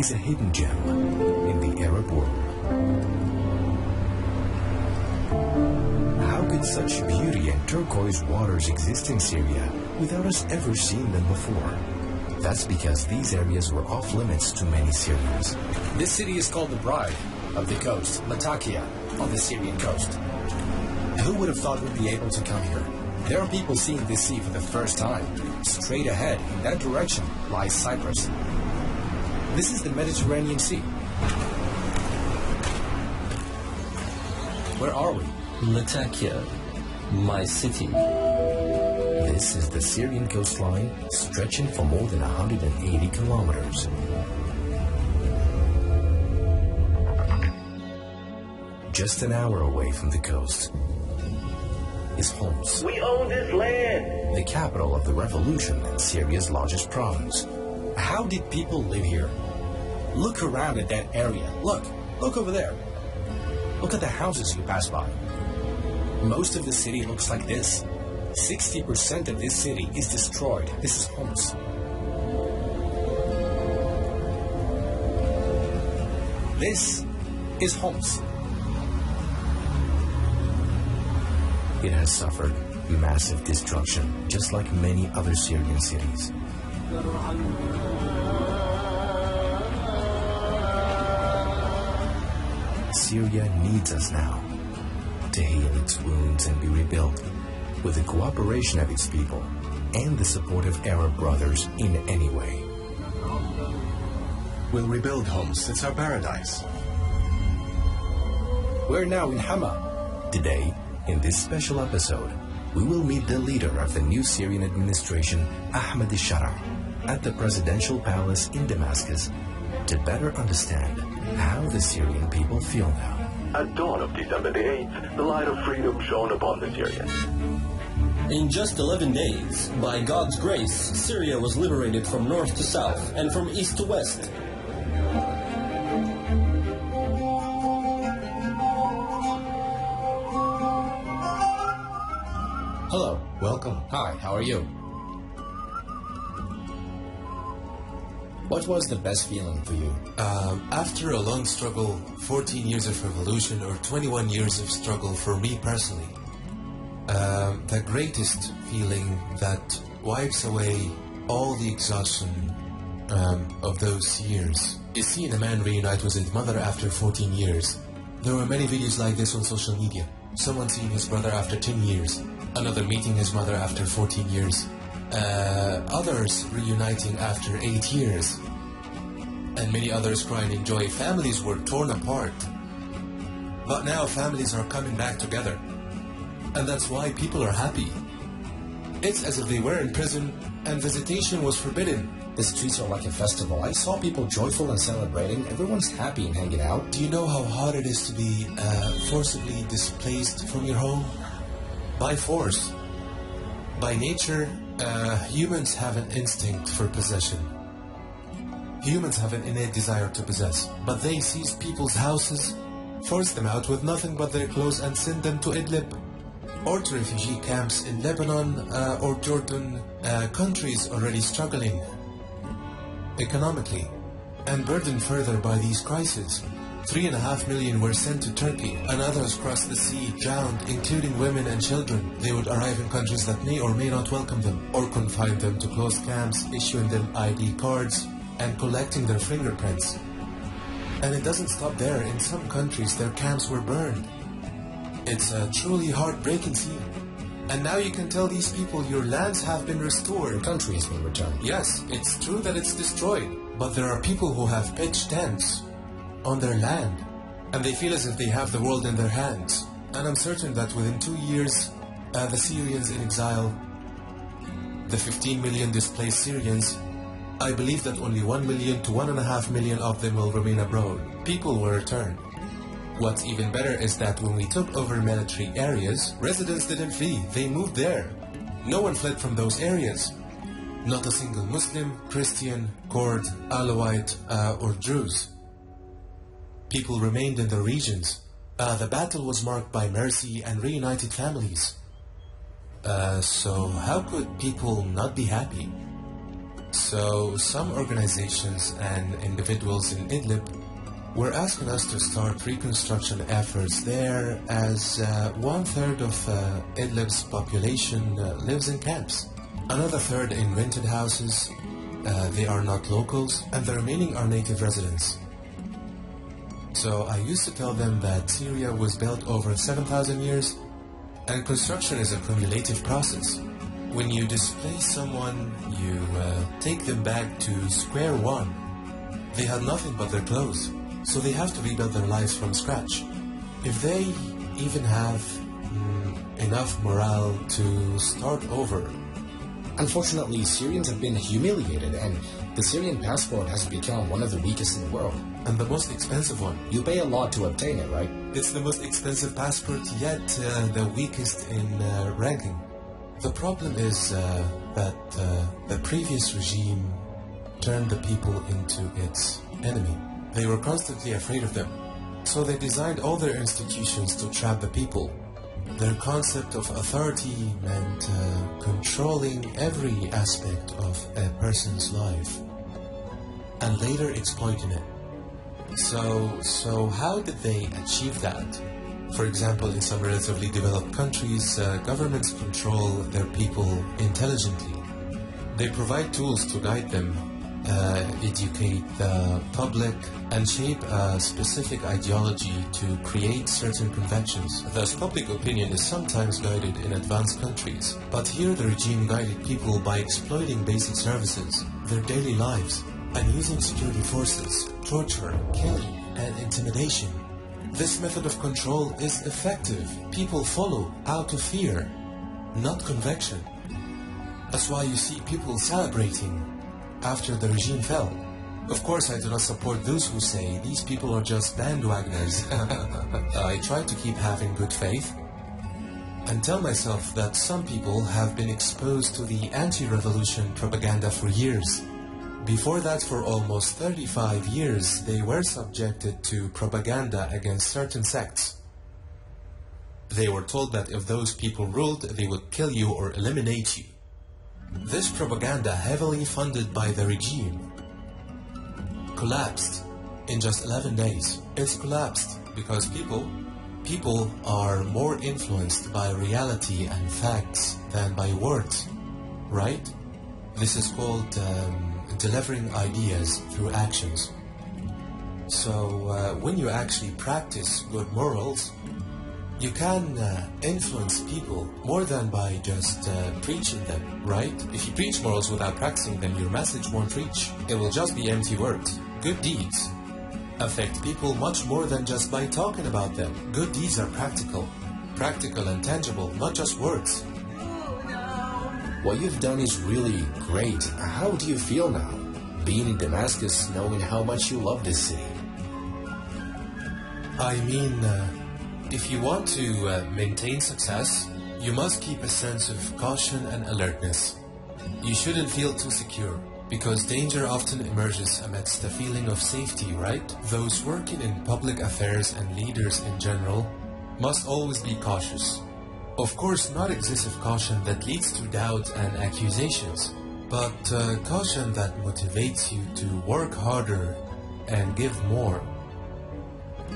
is a hidden gem in the Arab world. How could such beauty and turquoise waters exist in Syria without us ever seeing them before? That's because these areas were off limits to many Syrians. This city is called the Bride of the Coast, Latakia, on the Syrian coast. Who would have thought we'd be able to come here? There are people seeing this sea for the first time. Straight ahead, in that direction, lies Cyprus. This is the Mediterranean Sea. Where are we? Latakia, my city. This is the Syrian coastline, stretching for more than 180 kilometers. Just an hour away from the coast is Homs. We own this land! The capital of the revolution and Syria's largest province. How did people live here? Look around at that area. Look over there. Look at the houses you pass by. Most of the city looks like this. 60% of this city is destroyed. This is Homs. This is Homs. It has suffered massive destruction, just like many other Syrian cities. Syria needs us now to heal its wounds and be rebuilt with the cooperation of its people and the support of Arab brothers in any way. We'll rebuild Homs. It's our paradise. We're now in Hama. Today, in this special episode, we will meet the leader of the new Syrian administration, Ahmed al-Sharaa, at the presidential palace in Damascus to better understand how the Syrian people feel now. At dawn of December the 8th, the light of freedom shone upon the Syrians. In just 11 days, by God's grace, Syria was liberated from north to south and from east to west. Hello. Welcome. Hi, how are you? What was the best feeling for you? After a long struggle, 14 years of revolution or 21 years of struggle for me personally, the greatest feeling that wipes away all the exhaustion of those years is seeing a man reunite with his mother after 14 years. There were many videos like this on social media. Someone seeing his brother after 10 years, another meeting his mother after 14 years, others reuniting after 8 years, and many others crying in joy. Families were torn apart, but now families are coming back together, and that's why people are happy. It's as if they were in prison and visitation was forbidden. The streets are like a festival. I saw people joyful and celebrating. Everyone's happy and hanging out. Do you know how hard it is to be forcibly displaced from your home? By force. By nature, humans have an instinct for possession. Humans have an innate desire to possess, but they seized people's houses, forced them out with nothing but their clothes and sent them to Idlib or to refugee camps in Lebanon or Jordan, countries already struggling economically and burdened further by these crises. 3.5 million were sent to Turkey, and others crossed the sea, drowned, including women and children. They would arrive in countries that may or may not welcome them, or confine them to closed camps, issuing them ID cards, and collecting their fingerprints. And it doesn't stop there. In some countries, their camps were burned. It's a truly heartbreaking scene. And now you can tell these people your lands have been restored. Your country has been returned. Yes, it's true that it's destroyed, but there are people who have pitched tents on their land, and they feel as if they have the world in their hands. And I'm certain that within 2 years, the Syrians in exile, the 15 million displaced Syrians, I believe that only 1 million to 1.5 million of them will remain abroad. People will return. What's even better is that when we took over military areas, residents didn't flee, they moved there. No one fled from those areas. Not a single Muslim, Christian, Kurd, Alawite, or Druze. People remained in their regions. The battle was marked by mercy and reunited families. So how could people not be happy? So some organizations and individuals in Idlib were asking us to start reconstruction efforts there, as 1/3 of Idlib's population lives in camps. Another third in rented houses, they are not locals, and the remaining are native residents. So I used to tell them that Syria was built over 7,000 years, and construction is a cumulative process. When you displace someone, you take them back to square one. They had nothing but their clothes, so they have to rebuild their lives from scratch. If they even have enough morale to start over. Unfortunately, Syrians have been humiliated, and the Syrian passport has become one of the weakest in the world. And the most expensive one. You pay a lot to obtain it, right? It's the most expensive passport, yet the weakest in ranking. The problem is that the previous regime turned the people into its enemy. They were constantly afraid of them. So they designed all their institutions to trap the people. Their concept of authority meant controlling every aspect of a person's life and later exploiting it. So how did they achieve that? For example, in some relatively developed countries, governments control their people intelligently. They provide tools to guide them, educate the public, and shape a specific ideology to create certain conventions. Thus, public opinion is sometimes guided in advanced countries. But here the regime guided people by exploiting basic services, their daily lives, and using security forces, torture, killing, and intimidation. This method of control is effective. People follow out of fear, not conviction. That's why you see people celebrating after the regime fell. Of course, I do not support those who say these people are just bandwagoners. I try to keep having good faith and tell myself that some people have been exposed to the anti-revolution propaganda for years. Before that, for almost 35 years, they were subjected to propaganda against certain sects. They were told that if those people ruled, they would kill you or eliminate you. This propaganda, heavily funded by the regime, collapsed in just 11 days. It's collapsed because people are more influenced by reality and facts than by words, right? This is called delivering ideas through actions. So when you actually practice good morals, you can influence people more than by just preaching them, right? If you preach morals without practicing them, your message won't reach. It will just be empty words. Good deeds affect people much more than just by talking about them. Good deeds are practical and tangible, not just words. What you've done is really great. How do you feel now, being in Damascus, knowing how much you love this city? I mean, if you want to maintain success, you must keep a sense of caution and alertness. You shouldn't feel too secure, because danger often emerges amidst the feeling of safety, right? Those working in public affairs and leaders in general must always be cautious. Of course, not excessive caution that leads to doubt and accusations, but caution that motivates you to work harder and give more.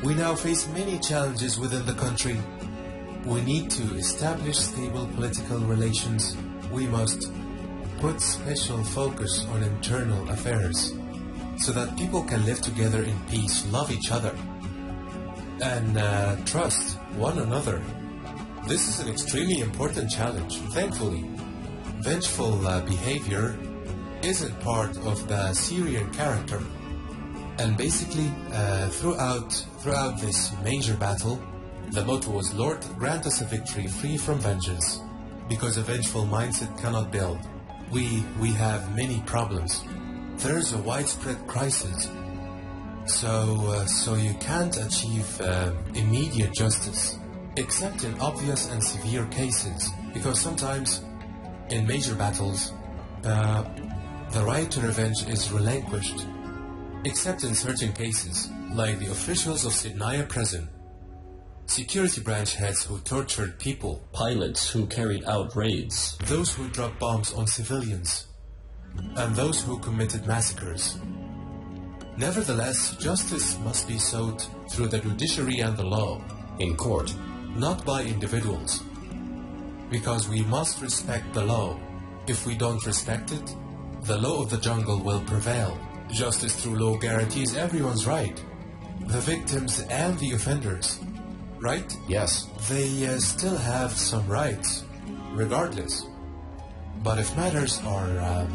We now face many challenges within the country. We need to establish stable political relations. We must put special focus on internal affairs so that people can live together in peace, love each other, and trust one another. This is an extremely important challenge. Thankfully, vengeful behavior isn't part of the Syrian character. And basically, throughout this major battle, the motto was, Lord, grant us a victory free from vengeance, because a vengeful mindset cannot build. We have many problems. There's a widespread crisis. So you can't achieve immediate justice, except in obvious and severe cases, because sometimes in major battles, the right to revenge is relinquished, except in certain cases, like the officials of Sidnaya prison, security branch heads who tortured people, pilots who carried out raids, those who dropped bombs on civilians, and those who committed massacres. Nevertheless, justice must be sought through the judiciary and the law, In court. not by individuals. Because we must respect the law. If we don't respect it, the law of the jungle will prevail. Justice through law guarantees everyone's right. The victims and the offenders, right? Yes. They still have some rights, regardless. But if matters are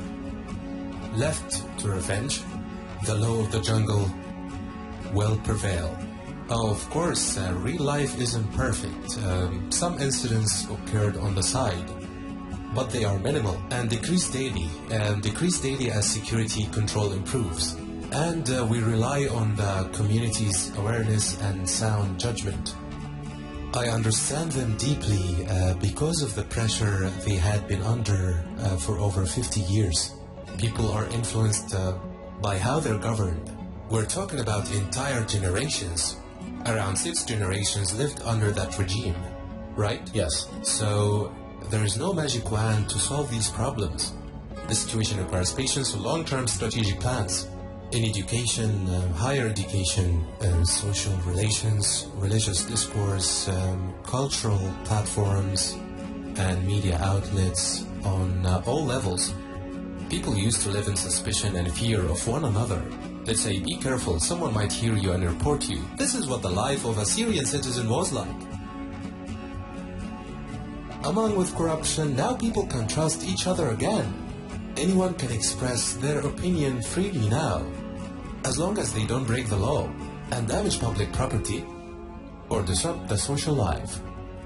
left to revenge, the law of the jungle will prevail. Oh, of course, real life isn't perfect. Some incidents occurred on the side, but they are minimal and decrease daily as security control improves. And we rely on the community's awareness and sound judgment. I understand them deeply because of the pressure they had been under for over 50 years. People are influenced by how they're governed. We're talking about entire generations. Around 6 generations lived under that regime, right? Yes. So there is no magic wand to solve these problems. The situation requires patience and long-term strategic plans. In education, higher education, social relations, religious discourse, cultural platforms, and media outlets on all levels. People used to live in suspicion and fear of one another. They'd say, be careful, someone might hear you and report you. This is what the life of a Syrian citizen was like. Along with corruption, now people can trust each other again. Anyone can express their opinion freely now, as long as they don't break the law and damage public property or disrupt the social life.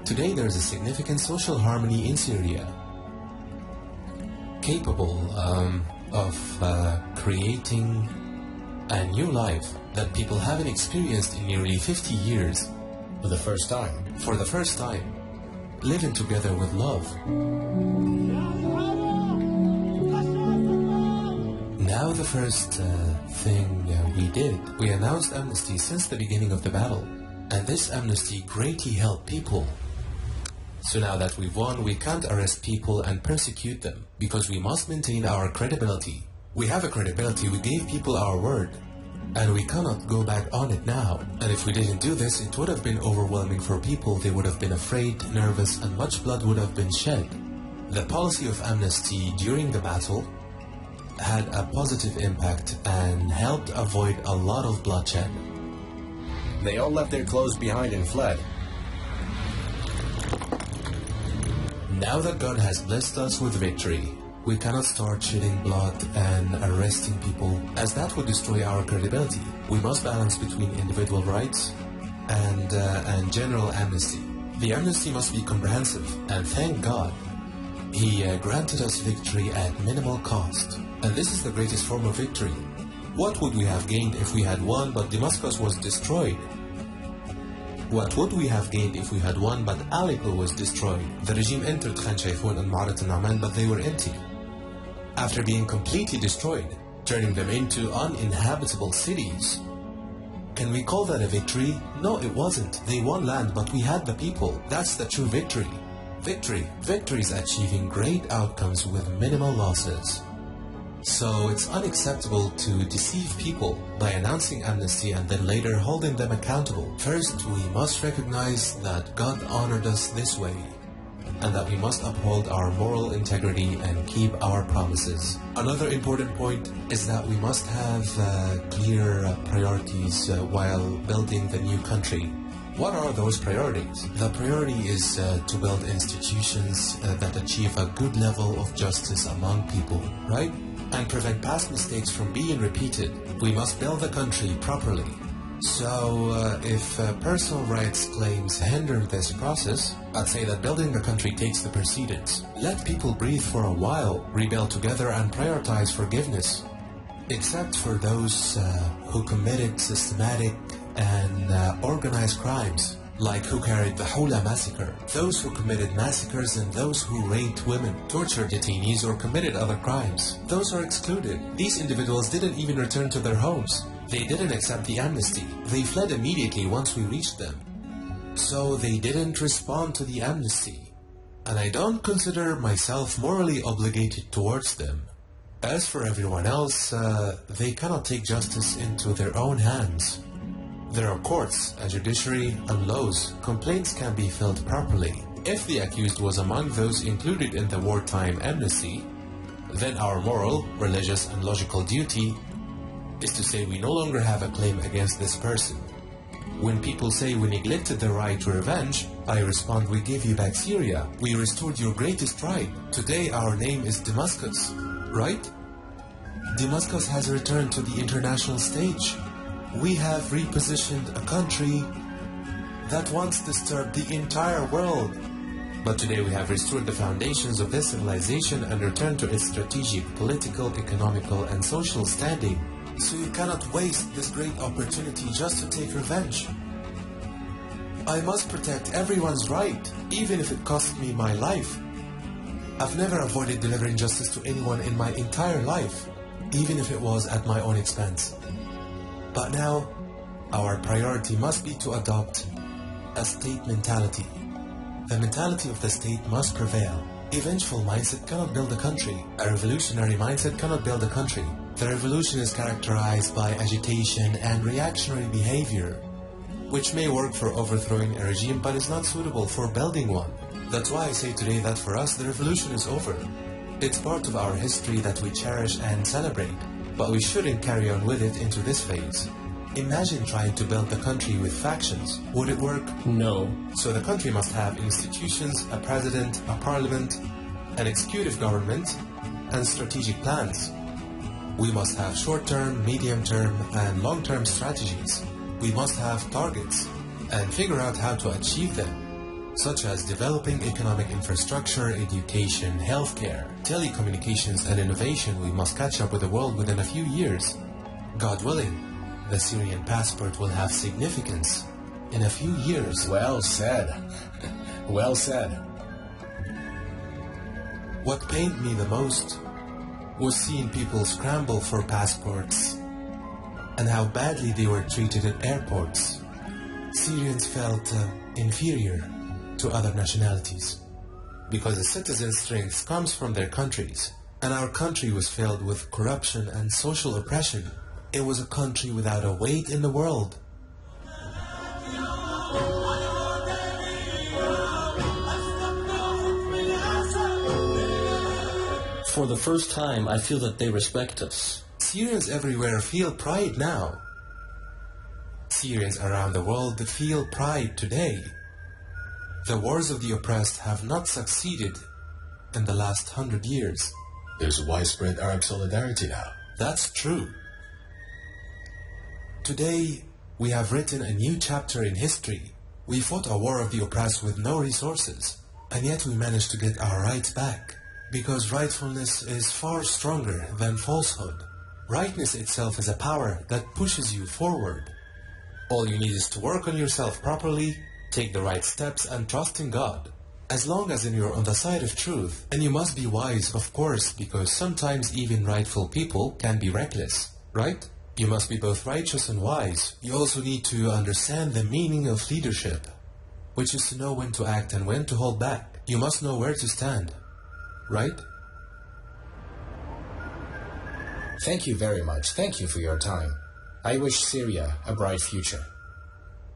Today there is a significant social harmony in Syria, capable of creating a new life that people haven't experienced in nearly 50 years. For the first time. For the first time, living together with love. Now the first thing we did, we announced amnesty since the beginning of the battle. And this amnesty greatly helped people. So now that we've won, we can't arrest people and persecute them, because we must maintain our credibility. We have a credibility, we gave people our word, and we cannot go back on it now. And if we didn't do this, it would have been overwhelming for people. They would have been afraid, nervous, and much blood would have been shed. The policy of amnesty during the battle had a positive impact and helped avoid a lot of bloodshed. They all left their clothes behind and fled. Now that God has blessed us with victory, we cannot start shedding blood and arresting people, as that would destroy our credibility. We must balance between individual rights and general amnesty. The amnesty must be comprehensive, and thank God, He granted us victory at minimal cost. And this is the greatest form of victory. What would we have gained if we had won but Damascus was destroyed? What would we have gained if we had won but Aleppo was destroyed? The regime entered Khan Shaykhun and Ma'arat al-Nu'man, but they were empty. After being completely destroyed, turning them into uninhabitable cities. Can we call that a victory? No, it wasn't. They won land, but we had the people. That's the true victory. Victory is achieving great outcomes with minimal losses. So it's unacceptable to deceive people by announcing amnesty and then later holding them accountable. First, we must recognize that God honored us this way, and that we must uphold our moral integrity and keep our promises. Another important point is that we must have clear priorities while building the new country. What are those priorities? The priority is to build institutions that achieve a good level of justice among people, right? And prevent past mistakes from being repeated. We must build the country properly. So, if personal rights claims hinder this process, I'd say that building the country takes the precedence. Let people breathe for a while, rebuild together, and prioritize forgiveness. Except for those who committed systematic and organized crimes, like who carried the Hula massacre, those who committed massacres and those who raped women, tortured detainees, or committed other crimes. Those are excluded. These individuals didn't even return to their homes. They didn't accept the amnesty. They fled immediately once we reached them. So they didn't respond to the amnesty. And I don't consider myself morally obligated towards them. As for everyone else, they cannot take justice into their own hands. There are courts, a judiciary, and laws. Complaints can be filled properly. If the accused was among those included in the wartime amnesty, then our moral, religious, and logical duty is to say we no longer have a claim against this person. When people say we neglected the right to revenge, I respond, we gave you back Syria. We restored your greatest right. Today our name is Damascus, right? Damascus has returned to the international stage. We have repositioned a country that once disturbed the entire world. But today we have restored the foundations of this civilization and returned to its strategic, political, economical, and social standing. So you cannot waste this great opportunity just to take revenge. I must protect everyone's right, even if it costs me my life. I've never avoided delivering justice to anyone in my entire life, even if it was at my own expense. But now, our priority must be to adopt a state mentality. The mentality of the state must prevail. A vengeful mindset cannot build a country. A revolutionary mindset cannot build a country. The revolution is characterized by agitation and reactionary behavior, which may work for overthrowing a regime but is not suitable for building one. That's why I say today that for us the revolution is over. It's part of our history that we cherish and celebrate, but we shouldn't carry on with it into this phase. Imagine trying to build the country with factions. Would it work? No. So the country must have institutions, a president, a parliament, an executive government, and strategic plans. We must have short-term, medium-term, and long-term strategies. We must have targets and figure out how to achieve them, such as developing economic infrastructure, education, healthcare, telecommunications, and innovation. We must catch up with the world within a few years. God willing, the Syrian passport will have significance in a few years. Well said. Well said. What pained me the most was seeing people scramble for passports and how badly they were treated at airports. Syrians felt inferior to other nationalities because the citizens' strength comes from their countries, and our country was filled with corruption and social oppression. It was a country without a weight in the world. For the first time, I feel that they respect us. Syrians everywhere feel pride now. Syrians around the world feel pride today. The wars of the oppressed have not succeeded in the last 100 years. There's widespread Arab solidarity now. That's true. Today, we have written a new chapter in history. We fought a war of the oppressed with no resources, and yet we managed to get our rights back. Because rightfulness is far stronger than falsehood. Rightness itself is a power that pushes you forward. All you need is to work on yourself properly, take the right steps, and trust in God. As long as you're on the side of truth. And you must be wise, of course, because sometimes even rightful people can be reckless, right? You must be both righteous and wise. You also need to understand the meaning of leadership, which is to know when to act and when to hold back. You must know where to stand. Right? Thank you very much. Thank you for your time. I wish Syria a bright future.